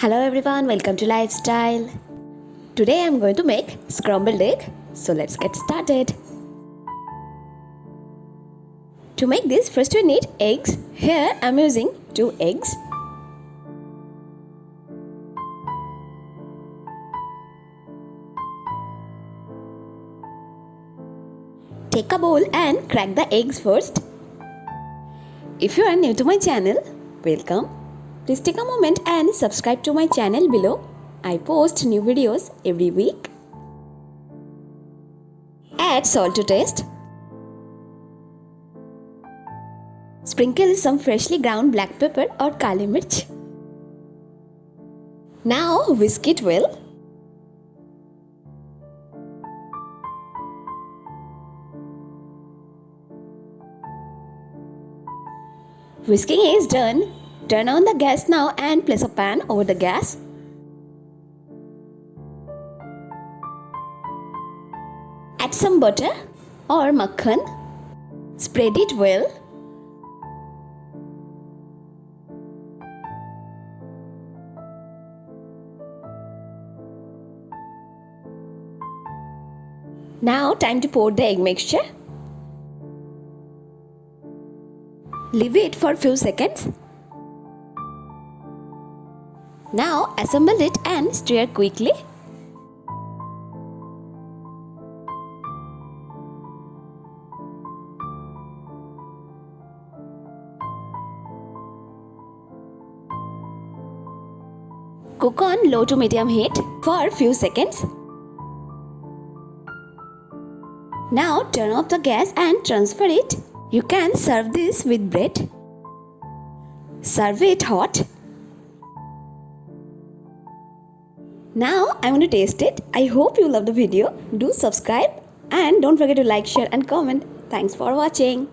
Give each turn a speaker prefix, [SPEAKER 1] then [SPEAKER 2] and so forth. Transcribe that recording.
[SPEAKER 1] Hello everyone, welcome to Lifestyle. Today I am going to make scrambled egg. So let's get started. To make this, first we need eggs. Here I am using 2 eggs. Take a bowl and crack the eggs first. If you are new to my channel, welcome. Please take a moment and subscribe to my channel below. I post new videos every week. Add salt to taste. Sprinkle some freshly ground black pepper or kali mirch. Now whisk it well. Whisking is done. Turn on the gas now and place a pan over the gas. Add some butter or makhan. Spread it well. Now time to pour the egg mixture. Leave it for a few seconds. Now assemble it and stir quickly. Cook on low to medium heat for a few seconds. Now turn off the gas and transfer it. You can serve this with bread. Serve it hot. Now I'm going to taste it. I hope you love the video. Do subscribe and don't forget to like, share and comment. Thanks for watching.